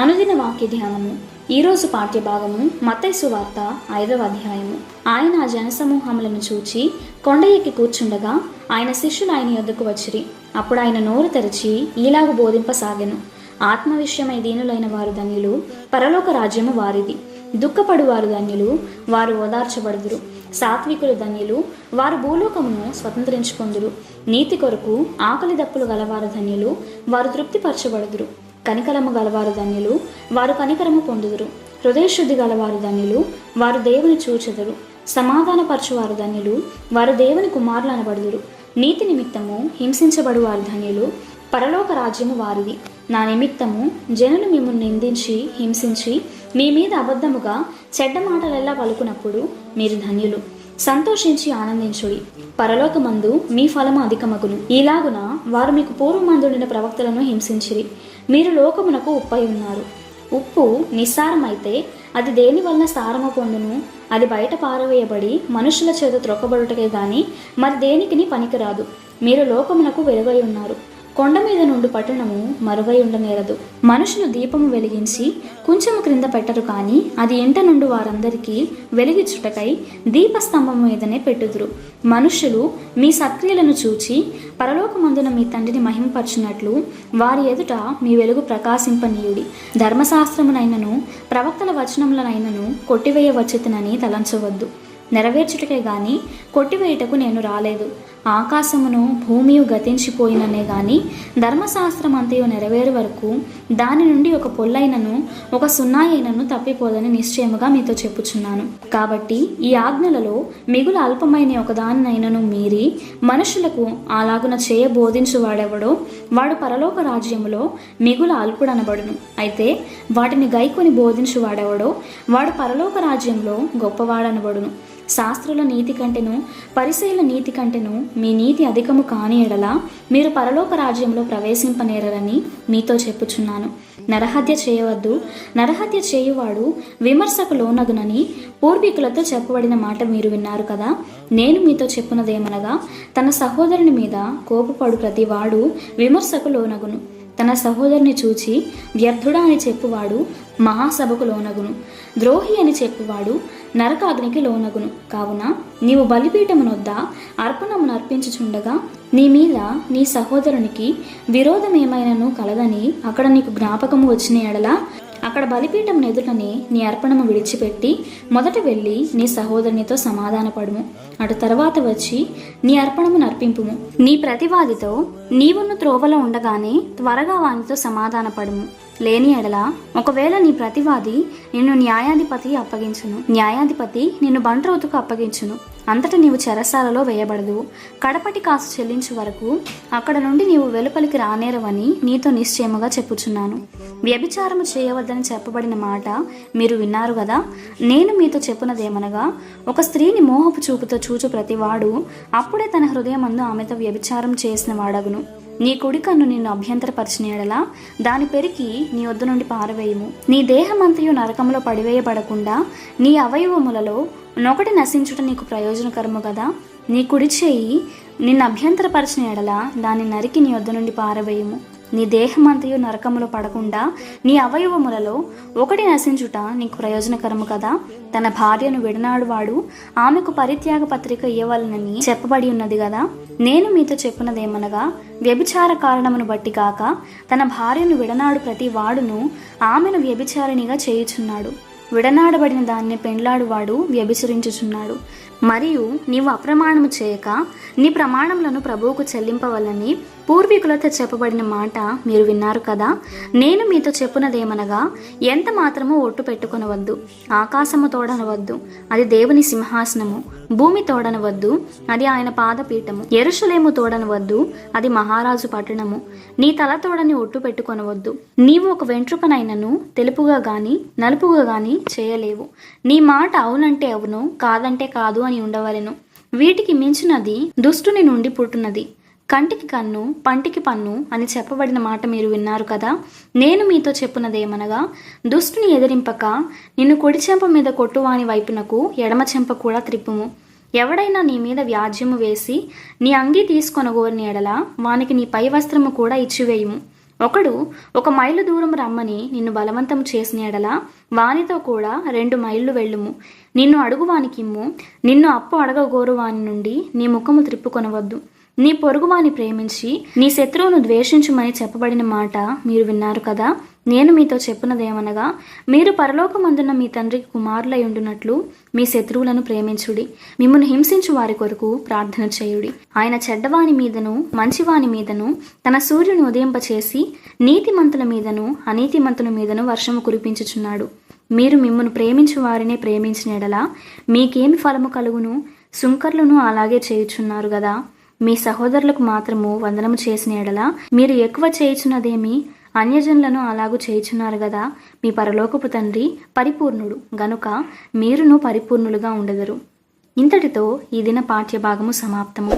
అనుదిన వాక్య ధ్యానము. ఈరోజు పాఠ్యభాగము మత్తయి సువార్త 5వ అధ్యాయము. ఆయన ఆ జనసమూహములను చూచి కొండ ఎక్కి కూర్చుండగా ఆయన శిష్యులు ఆయన యొద్దకు వచ్చిరి. అప్పుడు ఆయన నోరు తెరచి ఈలాగు బోధింపసాగెను. ఆత్మ విషయమై దీనులైన వారు ధన్యులు, పరలోక రాజ్యము వారిది. దుఃఖపడు వారు ధన్యులు, వారు ఓదార్చబడుదురు. సాత్వికులు ధన్యులు, వారు భూలోకమును స్వతంత్రించుకొందురు. నీతి కొరకు ఆకలి దప్పులు గలవారు ధన్యులు, వారు తృప్తిపరచబడుదురు. కనికరము గలవారు ధన్యులు, వారు కనికరము పొందుదురు. హృదయశుద్ధి గలవారు ధన్యులు, వారు దేవుని చూచెదరు. సమాధానపరచువారు ధన్యులు, వారు దేవుని కుమారులు అనబడుదురు. నీతి నిమిత్తము హింసించబడు వారు ధన్యులు, పరలోక రాజ్యము వారిది. నా నిమిత్తము జనులు మిమ్మల్ని నిందించి హింసించి మీ మీద అబద్ధముగా చెడ్డ మాటలెల్లా పలుకునప్పుడు మీరు ధన్యులు. సంతోషించి ఆనందించుడి, పరలోకమందు మీ ఫలము అధికమగును. ఇలాగున వారు మీకు పూర్వమందుండిన ప్రవక్తలను హింసించిరి. మీరు లోకమునకు ఉప్పై ఉన్నారు. ఉప్పు నిస్సారమైతే అది దేని వలన సారము పొందును? అది బయట పారవేయబడి మనుషుల చేత త్రొక్కబడుటకే గాని మరి దేనికిని పనికిరాదు. మీరు లోకమునకు వెలుగై ఉన్నారు. కొండ మీద నుండి పట్టణము మరుగై ఉండనేరదు. మనుషులు దీపము వెలిగించి కొంచెము క్రింద పెట్టరు, కానీ అది ఇంట నుండి వారందరికీ వెలిగించుటకై దీపస్తంభం మీదనే పెట్టుదురు. మనుషులు మీ సత్క్రియలను చూచి పరలోకమందున మీ తండ్రిని మహిమపరచునట్లు వారి ఎదుట మీ వెలుగు ప్రకాశింపనీయుడి. ధర్మశాస్త్రమునైనను ప్రవక్తల వచనములనైనను కొట్టివేయవచ్చునని తలంచవద్దు. నెరవేర్చుటకే గాని కొట్టివేయుటకు నేను రాలేదు. ఆకాశమును భూమియు గతించిపోయిననే గాని ధర్మశాస్త్రం అంతయు నెరవేరు వరకు దాని నుండి ఒక పొల్లైనను ఒక సున్నాయైనను తప్పిపోదని నిశ్చయముగా మీతో చెప్పుచున్నాను. కాబట్టి ఈ ఆజ్ఞలలో మిగులు అల్పమైన ఒకదానినైనను మీరి మనుషులకు అలాగున చేయబోధించువాడెవడో వాడు పరలోక రాజ్యములో మిగులు అల్పుడనబడును. అయితే వాటిని గైకొని బోధించువాడెవడో వాడు పరలోక రాజ్యంలో గొప్పవాడనబడును. శాస్త్రుల నీతి కంటెను పరిసయ్యుల నీతి కంటెను మీ నీతి అధికము కాని ఎడల మీరు పరలోక రాజ్యంలో ప్రవేశింపనేరని మీతో చెప్పుచున్నాను. నరహత్య చేయవద్దు, నరహత్య చేయువాడు విమర్శకు లోనగునని పూర్వీకులతో చెప్పబడిన మాట మీరు విన్నారు కదా. నేను మీతో చెప్పున్నదేమనగా, తన సహోదరుని మీద కోపపడు ప్రతివాడు విమర్శకు లోనగును. తన సహోదరుని చూచి వ్యర్థుడా అని చెప్పువాడు మహాసభకు లోనగును. ద్రోహి అని చెప్పువాడు నరకాగ్నికి లోనగును. కావున నీవు బలిపీఠమునొద్ద అర్పణమును అర్పించుచుండగా నీ మీద నీ సహోదరునికి విరోధమేమైనను కలదని అక్కడ నీకు జ్ఞాపకము వచ్చిన ఎడల అక్కడ బలిపీఠం ఎదుటనే నీ అర్పణము విడిచిపెట్టి మొదట వెళ్ళి నీ సహోదరునితో సమాధానపడుము. అటు తర్వాత వచ్చి నీ అర్పణమును అర్పింపుము. నీ ప్రతివాదితో నీవున్న త్రోవలో ఉండగానే త్వరగా వానితో సమాధానపడుము. లేని ఎడల ఒకవేళ నీ ప్రతివాది నిన్ను న్యాయాధిపతి అప్పగించును, న్యాయాధిపతి నిన్ను బంట్రోతుకు అప్పగించును. అంతటా నీవు చెరసాలలో వేయబడదు. కడపటి కాసు చెల్లించు వరకు అక్కడ నుండి నీవు వెలుపలికి రానేరవని నీతో నిశ్చయముగా చెప్పుచున్నాను. వ్యభిచారము చేయవద్దని చెప్పబడిన మాట మీరు విన్నారు కదా. నేను మీతో చెప్పునదేమనగా, ఒక స్త్రీని మోహపు చూపుతో చూచు ప్రతివాడు అప్పుడే తన హృదయమందు ఆమెతో వ్యభిచారం చేసిన వాడగును. నీ కుడి కన్ను నిన్ను అభ్యంతరపరిచిన ఎడల దాని పెరికి నీ వద్ద నుండి పారవేయము. నీ దేహమంతయు నరకంలో పడివేయబడకుండా నీ అవయవములలో నొకటి నశించుట నీకు ప్రయోజనకరము కదా. నీ కుడి చేయి నిన్ను అభ్యంతరపరిచిన ఎడల దాన్ని నరికి నీ వద్ద నుండి పారవేయము. నీ దేహమంతయు నరకములో పడకుండా నీ అవయవములలో ఒకటి నశించుట నీకు ప్రయోజనకరము కదా. తన భార్యను విడనాడువాడు ఆమెకు పరిత్యాగ పత్రిక ఇవ్వవలనని చెప్పబడి ఉన్నది కదా. నేను మీతో చెప్పున్నదేమనగా, వ్యభిచార కారణమును బట్టి కాక తన భార్యను విడనాడు ప్రతి వాడును ఆమెను వ్యభిచారిణిగా చేయుచున్నాడు. విడనాడబడిన దాన్ని పెండ్లాడువాడు వ్యభిచరించుచున్నాడు. మరియు నీవు అప్రమాణము చేయక నీ ప్రమాణములను ప్రభువుకు చెల్లింపవలని పూర్వీకులతో చెప్పబడిన మాట మీరు విన్నారు కదా. నేను మీతో చెప్పునదేమనగా, ఎంత మాత్రమూ ఒట్టు పెట్టుకొనవద్దు. ఆకాశము తోడనవద్దు, అది దేవుని సింహాసనము. భూమి తోడనవద్దు, అది ఆయన పాదపీఠము. యెరూషలేము తోడనవద్దు, అది మహారాజు పట్టణము. నీ తల తోడని ఒట్టు పెట్టుకొనవద్దు. నీవు ఒక వెంట్రుకనైనను తెలుపుగా గాని నలుపుగా గాని చేయలేవు. నీ మాట అవునంటే అవును, కాదంటే కాదు అని ఉండవలెను. వీటికి మించినది దుష్టుని నుండి పుట్టునది. కంటికి కన్ను పంటికి పన్ను అని చెప్పబడిన మాట మీరు విన్నారు కదా. నేను మీతో చెప్పున్నదేమనగా, దుష్టుని ఎదిరింపక నిన్ను కుడి చెంప మీద కొట్టువాని వైపునకు ఎడమ చెంప కూడా త్రిప్పుము. ఎవడైనా నీ మీద వ్యాజ్యము వేసి నీ అంగీ తీసుకొనగోరిన ఎడల వానికి నీ పై వస్త్రము కూడా ఇచ్చివేయుము. ఒకడు 1 మైలు దూరం రమ్మని నిన్ను బలవంతం చేసిన ఎడల వానితో కూడా 2 మైళ్ళు వెళ్ళుము. నిన్ను అడుగువానికిమ్ము, నిన్ను అప్పు అడగగోరు వాని నుండి నీ ముఖము త్రిప్పుకొనవద్దు. నీ పొరుగువాని ప్రేమించి నీ శత్రువును ద్వేషించుమని చెప్పబడిన మాట మీరు విన్నారు కదా. నేను మీతో చెప్పునదేమనగా, మీరు పరలోకమందున్న మీ తండ్రికి కుమారులై ఉండునట్లు మీ శత్రువులను ప్రేమించుడి, మిమ్మును హింసించు వారి కొరకు ప్రార్థన చేయుడి. ఆయన చెడ్డవాని మీదను మంచివాని మీదను తన సూర్యుని ఉదయింపచేసి నీతిమంతుల మీదను అనీతిమంతుల మీదను వర్షము కురిపించుచున్నాడు. మీరు మిమ్మును ప్రేమించు వారినే ప్రేమించిన ఎడల మీకేమి ఫలము కలుగును? సుంకర్లను అలాగే చేయుచున్నారు గదా. మీ సహోదరులకు మాత్రము వందనము చేసిన ఎడల మీరు ఎక్కువ చేయుచున్నదేమి? అన్యజనులను అలాగూ చేయుచున్నారు గదా. మీ పరలోకపు తండ్రి పరిపూర్ణుడు గనుక మీరును పరిపూర్ణులుగా ఉండెదరు. ఇంతటితో ఈ దిన పాఠ్యభాగము సమాప్తము.